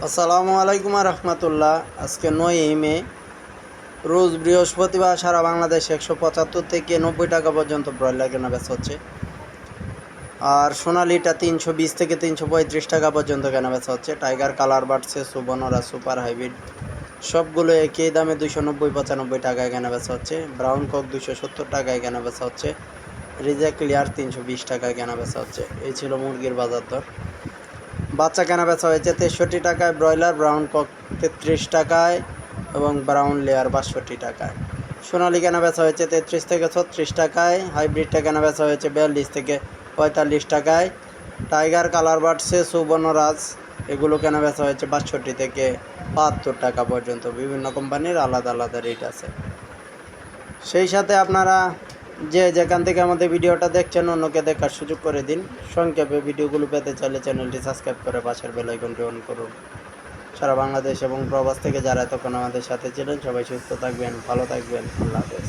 আসসালামু আলাইকুম রহমতুল্লাহ। আজকে 9 মে, রোজ বৃহস্পতিবার। সারা বাংলাদেশ 175 থেকে 90 টাকা পর্যন্ত ব্রয়লার কেনা বেচা হচ্ছে। আর সোনালিটা 320 থেকে 335 টাকা পর্যন্ত কেনা বেচা হচ্ছে। টাইগার কালার বাড়ছে, সুবর্ণরা সুপার হাইব্রিড সবগুলো একই দামে 290-95 টাকায় কেনা বেচা হচ্ছে। ব্রাউন কক 270 টাকায় কেনা বেচা হচ্ছে। রিজা ক্লিয়ার 320 টাকায় কেনা বেচা হচ্ছে। এই ছিল মুরগির বাজার দর। বাচ্চা কেনা বেচা হয়েছে 63 টাকায়, ব্রয়লার ব্রাউন কক 33 টাকায় এবং ব্রাউন লেয়ার 62 টাকায়। সোনালি কেনা বেচা হয়েছে 33 থেকে 36 টাকায়, হাইব্রিডটা কেনা বেচা হয়েছে 42 থেকে 45 টাকায়। টাইগার কালার বাড়ছে, সুবর্ণরাজ এগুলো কেনা বেচা হয়েছে 62 থেকে 72 টাকা পর্যন্ত। বিভিন্ন কোম্পানির আলাদা আলাদা রেট আছে। সেই সাথে আপনারা যে যেখান থেকে আমাদের ভিডিওটা দেখছেন অন্যকে দেখার সুযোগ করে দিন। সংক্ষেপে ভিডিওগুলো পেতে চাইলে চ্যানেলটি সাবস্ক্রাইব করে পাশের বেল আইকনটি অন করুন। সারা বাংলাদেশ এবং প্রবাস থেকে যারা এতক্ষণ আমাদের সাথে ছিলেন সবাই সুস্থ থাকবেন, ভালো থাকবেন। আল্লাহ হাফেজ।